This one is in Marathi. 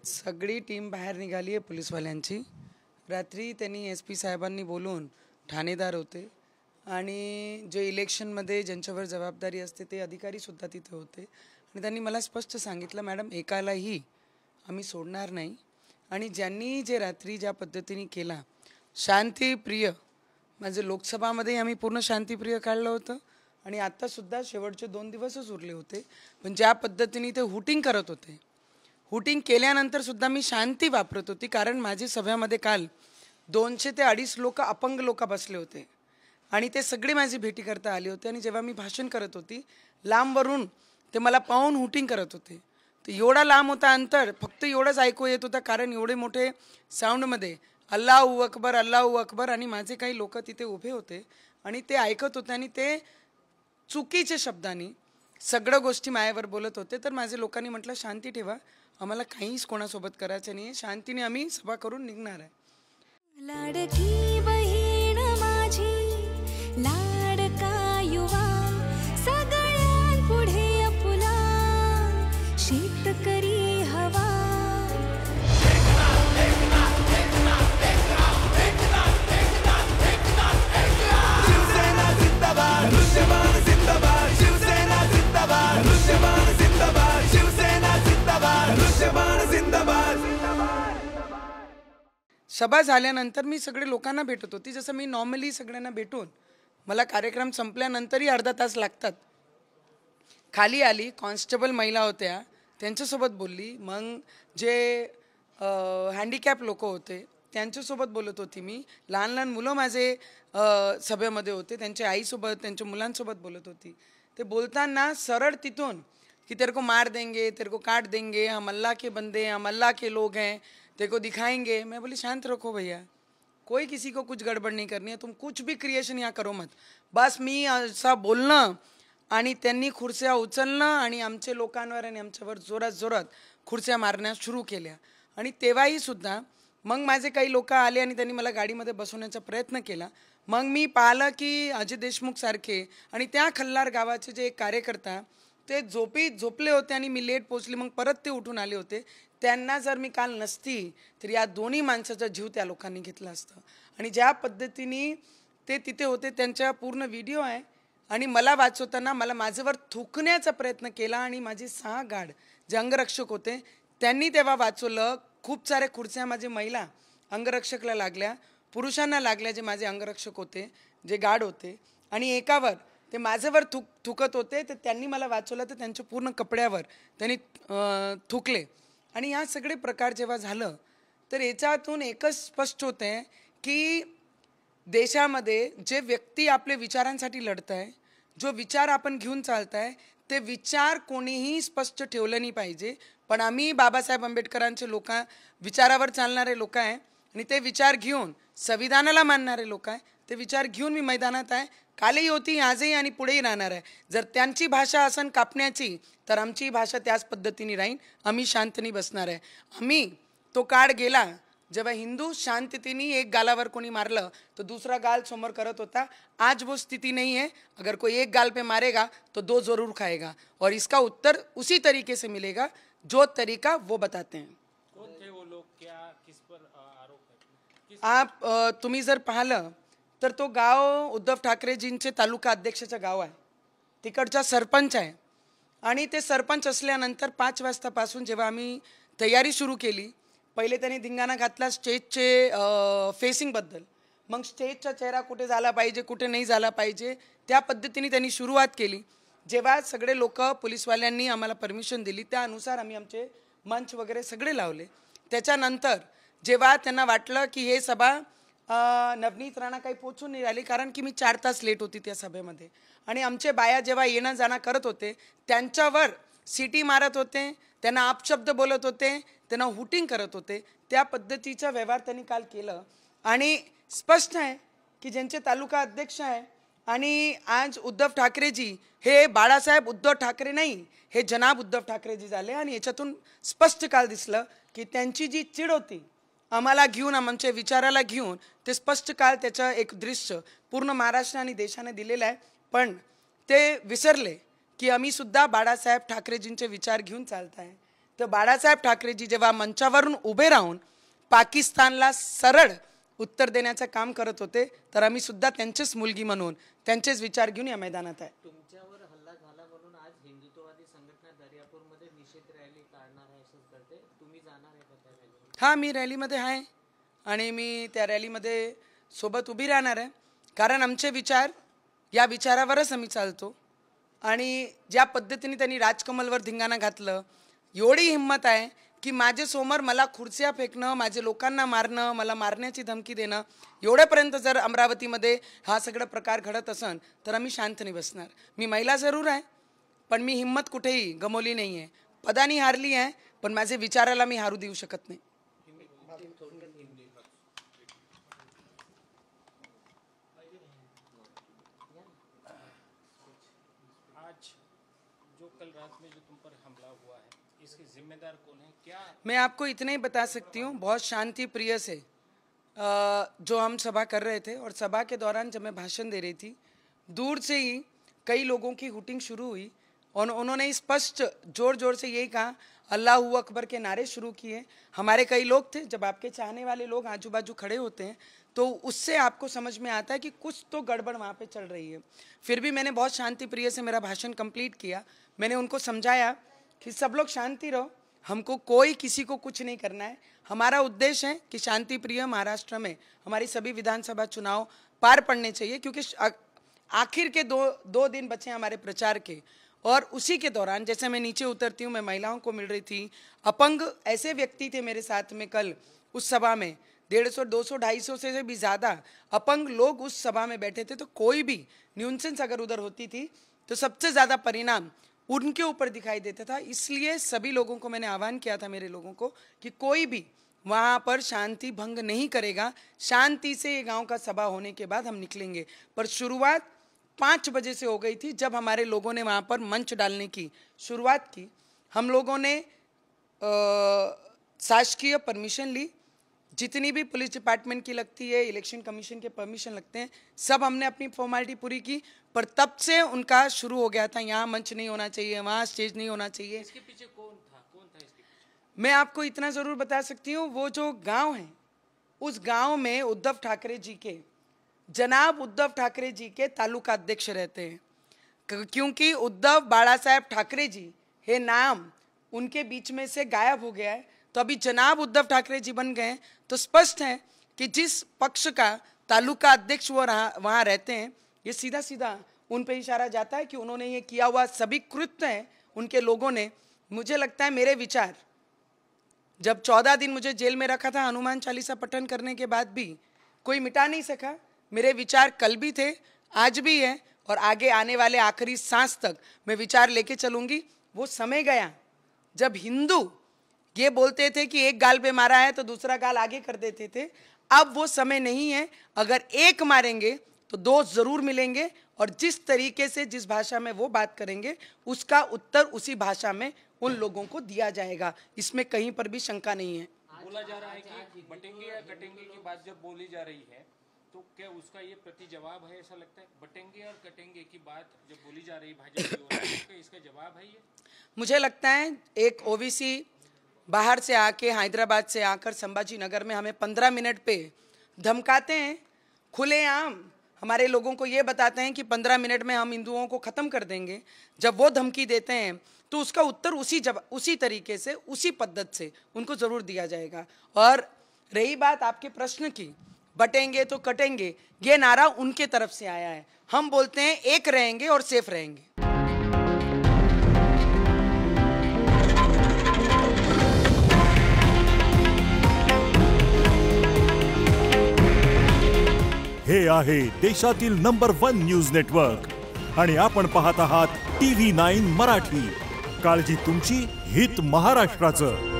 सगळी टीम बाहेर निघाली आहे पोलीसवाल्यांची। रात्री त्यांनी SP साहेबांनी बोलून ठाणेदार होते आणि जे इलेक्शनमध्ये ज्यांच्यावर जबाबदारी असते ते अधिकारीसुद्धा तिथे होते आणि त्यांनी मला स्पष्ट सांगितलं, मॅडम एकालाही आम्ही सोडणार नाही आणि ज्यांनी जे रात्री ज्या पद्धतीने केला शांतिप्रिय, म्हणजे लोकसभामध्ये आम्ही पूर्ण शांतिप्रिय काढलं होतं आणि आत्तासुद्धा शेवटचे 2 दिवसच उरले होते, पण ज्या पद्धतीने ते हुटिंग करत होते, हुटिंग केल्यानंतर सुद्धा मी शांती वापरत होती, कारण माझी सभेमध्ये काल 200 ते 250 लोक अपंग लोक बसले होते आणि ते सगळे माझी भेटी करता आले होते आणि जेव्हा मी भाषण करत होती लांबवरून ते मला पाहून हुटिंग करत होते। तर एवढा लांब होता अंतर, फक्त एवढंच ऐकू येत होतं कारण एवढे मोठे साऊंडमध्ये अल्लाहू अकबर अल्लाहू अकबर आणि माझे काही लोक तिथे उभे होते आणि ते ऐकत होते आणि ते चुकीच्या शब्दांनी सगळ्या गोष्टी मायावर बोलत होते। तर माझे लोकांनी म्हटलं शांती ठेवा, आम्हाला काहीच कोणासोबत करायचं नाही, शांतीने आम्ही सभा करून निघणार आहे। लाडकी बहीण माझी लाडका युवा सगळ्यांपुढे आपुला शेतकरी हवा। शिवसेना जिंदाबाद, दृश्यमान जिंदाबाद, शिवसेना जिंदाबाद, दृश्यमान जिंदाबाद, शिवसेना जिंदाबाद, दृश्यमान जिंदाबाद। सभा झाल्यानंतर मी सगळे लोकांना भेटत होती, जसं मी नॉर्मली सगळ्यांना भेटून मला कार्यक्रम संपल्यानंतरही अर्धा तास लागतात। खाली आली, कॉन्स्टेबल महिला होत्या त्यांच्यासोबत बोलली, मग जे हँडिकॅप लोक होते त्यांच्यासोबत बोलत होती मी, लहान लहान मुलं माझे सभेमध्ये होते त्यांच्या आईसोबत त्यांच्या मुलांसोबत बोलत होती। ते बोलताना सरळ तिथून कि तेरे को मार देंगे, तेरे को काट देंगे, हम अल्लाह के बंदे हैं, हम अल्लाह के लोग हैं, तेरे को दिखाएंगे। मैं बोली शांत रखो भैया, कोई किसी को कुछ गड़बड़ नहीं करनी है, तुम कुछ भी क्रिएशन यहाँ करो मत, बस मी असा बोलणं आणि त्यांनी खुर्च्या उचलणं आणि आमचे लोकांवर आणि आमच्यावर जोरात जोरात खुर्च्या मारण्यास सुरू केल्या आणि तेव्हाही सुद्धा मग माझे काही लोक आले आणि त्यांनी मला गाडीमध्ये बसवण्याचा प्रयत्न केला। मग मी पाहिलं की अजय देशमुख सारखे आणि त्या खल्लार गावाचे जे एक कार्यकर्ता ते झोपले होते आणि मी लेट पोचली, मग परत ते उठून आले होते। त्यांना जर मी काल नसती तर या दोन्ही माणसाचा जीव त्या लोकांनी घेतला असतं आणि ज्या पद्धतीने ते तिथे होते त्यांचा पूर्ण व्हिडिओ आहे आणि मला वाचवताना मला माझ्यावर थुकण्याचा प्रयत्न केला आणि माझे 6 गार्ड जे अंगरक्षक होते त्यांनी तेव्हा वाचवलं। खूप साऱ्या खुर्च्या माझे महिला अंगरक्षकला लागल्या, पुरुषांना लागल्या जे माझे अंगरक्षक होते, जे गार्ड होते आणि एकावर ते माझ्यावर थुकत होते, तर त्यांनी मला वाचवलं तर त्यांच्या पूर्ण कपड्यावर त्यांनी थुकले आणि या सगळे प्रकार जेव्हा झालं तर याच्यातून एकच स्पष्ट होते की देशामध्ये जे व्यक्ती आपले विचारांसाठी लढत आहे, जो विचार आपण घेऊन चालत आहे, ते विचार कोणीही स्पष्ट ठेवलं नाही पाहिजे, पण आम्ही बाबासाहेब आंबेडकरांचे विचारावर चालणारे लोक आहे आणि ते विचार घेऊन संविधानाला मानणारे लोक आहे, ते विचार घेऊन मी मैदानात आहे, कालही होती आजही आणि पुढेही राहणार आहे। जर त्यांची भाषा असन कापण्याची तर आमची भाषा त्याच पद्धतीने राहील, आम्ही शांतनी बसणार आहे। आम्ही तो काळ गेला जेव्हा हिंदू शांततेने एक गालावर कोणी मारलं तो दूसरा गाल समोर करत होता, आज वो स्थिति नहीं है। अगर कोई एक गाल पे मारेगा तो 2 जरूर खाएगा और इसका उत्तर उसी तरीके से मिलेगा जो तरीका वो बताते हैं। कौन थे वो लोग, क्या किस पर आरोप है? आप तुम्ही जर पाहिलं तर तो गाव उद्धव ठाकरेजींचे तालुका अध्यक्षाचं गाव आहे, तिकडचा सरपंच आहे आणि ते सरपंच असल्यानंतर 5 वाजतापासून जेव्हा आम्ही तयारी सुरू केली, पहिले त्यांनी धिंगाणा घातला स्टेजचे फेसिंगबद्दल, मग स्टेजचा चेहरा कुठे झाला पाहिजे कुठे नाही झाला पाहिजे त्या पद्धतीने त्यांनी सुरुवात केली। जेव्हा सगळे लोक पोलीसवाल्यांनी आम्हाला परमिशन दिली त्यानुसार आम्ही आमचे मंच वगैरे सगळे लावले। त्याच्यानंतर जेव्हा त्यांना वाटलं की हे सभा नवनीत राणा काही पोचून नाही राहिली, कारण की मी 4 तास लेट होती त्या सभेमध्ये आणि आमचे बाया जेव्हा येणं जाणं करत होते त्यांच्यावर सिटी मारत होते, त्यांना अपशब्द बोलत होते, त्यांना हुटिंग करत होते, त्या पद्धतीचा व्यवहार त्यांनी काल केलं आणि स्पष्ट आहे की ज्यांचे तालुका अध्यक्ष आहे आणि आज उद्धव ठाकरेजी हे बाळासाहेब उद्धव ठाकरे नाही, हे जनाब उद्धव ठाकरेजी झाले आणि याच्यातून स्पष्ट काल दिसलं की त्यांची जी चिड होती आम्हाला घेऊन आमच्या विचाराला घेऊन ते स्पष्ट काल त्याचं एक दृश्य पूर्ण महाराष्ट्र आणि देशाने दिलेलं आहे, पण ते विसरले की आम्ही सुद्धा बाळासाहेब ठाकरेजींचे विचार घेऊन चालत आहे। तर बाळासाहेब ठाकरेजी जेव्हा मंचावरून उभे राहून पाकिस्तानला सरळ उत्तर देण्याचं काम करत होते, तर आम्ही सुद्धा त्यांचीच मुलगी म्हणून त्यांचेच विचार घेऊन या मैदानात आहे. तुमच्यावर हल्ला झाला म्हणून आज हिंदुत्ववादी संघटना दर्यापूरमध्ये निषेध रॅली काढणार आहे असं करते. तुम्ही जाणार आहे का त्या रॅलीमध्ये? हां, मी रॅलीमध्ये आहे आणि मी त्या रॅलीमध्ये सोबत उभी राहणार आहे. कारण आमचे विचार, या विचारावरच आम्ही चालतो. आणि ज्या पद्धतीने त्यांनी राजकमलवर धिंगाणा घातलं, एवढी हिंमत आहे की माझ्यासमोर मला खुर्च्या फेकणं, माझे लोकांना मारणं, मला मारण्याची धमकी देणं, एवढ्यापर्यंत जर अमरावतीमध्ये हा सगळा प्रकार घडत असन तर आम्ही शांत नाही बसणार. मी महिला जरूर आहे, पण मी हिंमत कुठेही गमावली नाही आहे. पदानी हारली आहे, पण माझे विचाराला मी हारू देऊ शकत नाही. आज जो कल रात में जो तुम पर हमला हुआ है, इसके जिम्मेदार कौन है? क्या मैं आपको इतना ही बता सकती हूँ, बहुत शांति प्रिय से जो हम सभा कर रहे थे, और सभा के दौरान जब मैं भाषण दे रही थी, दूर से ही कई लोगों की हुटिंग शुरू हुई और उन्होंने स्पष्ट जोर जोर से यही कहा, अल्लाह अकबर के नारे शुरू किए. हमारे कई लोग थे, जब आपके चाहने वाले लोग आजू बाजू खड़े होते हैं तो उससे आपको समझ में आता है कि कुछ तो गड़बड़ वहाँ पे चल रही है. फिर भी मैंने बहुत शांति प्रिय से मेरा भाषण कंप्लीट किया. मैंने उनको समझाया कि सब लोग शांति रहो, हमको कोई किसी को कुछ नहीं करना है. हमारा उद्देश्य है कि शांति प्रिय महाराष्ट्र में हमारी सभी विधानसभा चुनाव पार पड़ने चाहिए, क्योंकि आखिर के दो दिन बचे हमारे प्रचार के. और उसी के दौरान जैसे मैं नीचे उतरती हूँ, मैं महिलाओं को मिल रही थी, अपंग ऐसे व्यक्ति थे मेरे साथ में कल उस सभा में, 150, 200, 250 से भी ज़्यादा अपंग लोग उस सभा में बैठे थे. तो कोई भी न्यूसेंस अगर उधर होती थी तो सबसे ज़्यादा परिणाम उनके ऊपर दिखाई देता था. इसलिए सभी लोगों को मैंने आह्वान किया था, मेरे लोगों को, कि कोई भी वहाँ पर शांति भंग नहीं करेगा. शांति से ये गांव का सभा होने के बाद हम निकलेंगे. पर शुरुआत 5 बजे से हो गई थी, जब हमारे लोगों ने वहाँ पर मंच डालने की शुरुआत की. हम लोगों ने शासकीय परमिशन ली, जितनी भी पुलिस डिपार्टमेंट की लगती है, इलेक्शन कमीशन के परमिशन लगते हैं, सब हमने अपनी फॉर्मेलिटी पूरी की. पर तब से उनका शुरू हो गया था, यहाँ मंच नहीं होना चाहिए, वहाँ स्टेज नहीं होना चाहिए. इसके पीछे कौन था इसके पीछे? मैं आपको इतना ज़रूर बता सकती हूँ, वो जो गांव है, उस गांव में उद्धव ठाकरे जी के, जनाब उद्धव ठाकरे जी के तालुका अध्यक्ष रहते हैं. क्योंकि उद्धव बाळासाहेब ठाकरे जी ये नाम उनके बीच में से गायब हो गया है, तो अभी जनाब उद्धव ठाकरे जी बन गए. तो स्पष्ट है कि जिस पक्ष का तालुका अध्यक्ष वो वहाँ रहते हैं, ये सीधा सीधा उन पे इशारा जाता है कि उन्होंने ये किया हुआ सभी कृत्य हैं उनके लोगों ने. मुझे लगता है मेरे विचार, जब 14 दिन मुझे जेल में रखा था हनुमान चालीसा पठन करने के बाद भी कोई मिटा नहीं सका. मेरे विचार कल भी थे, आज भी है, और आगे आने वाले आखिरी सांस तक मैं विचार लेके चलूँगी. वो समय गया जब हिंदू ये बोलते थे कि एक गाल पे मारा है तो दूसरा गाल आगे कर देते थे. अब वो समय नहीं है. अगर एक मारेंगे तो 2 जरूर मिलेंगे, और जिस तरीके से जिस भाषा में वो बात करेंगे उसका उत्तर उसी भाषा में उन लोगों को दिया जाएगा. इसमें कहीं पर भी शंका नहीं है. बोला जा रहा है कि बटेंगे या कटेंगे की बात जब बोली जा रही है, तो क्या उसका ये प्रति जवाब है? ऐसा लगता है बटेंगे और कटेंगे की बात जब बोली जा रही भाजपा की ओर से, तो इसका जवाब है ये? मुझे लगता है एक ओबीसी बाहर से आके, हैदराबाद से आकर संभाजी नगर में हमें 15 मिनट पे धमकाते हैं, खुलेआम हमारे लोगों को ये बताते हैं कि 15 मिनट में हम हिंदुओं को ख़त्म कर देंगे. जब वो धमकी देते हैं तो उसका उत्तर उसी तरीके से, उसी पद्धति से उनको ज़रूर दिया जाएगा. और रही बात आपके प्रश्न की, बटेंगे तो कटेंगे, ये नारा उनके तरफ से आया है. हम बोलते हैं एक रहेंगे और सेफ रहेंगे. हे आहे देशातील नंबर 1 न्यूज नेटवर्क आणि आपण पाहत आहात TV9 मराठी. काळजी तुमची, हित महाराष्ट्राचं.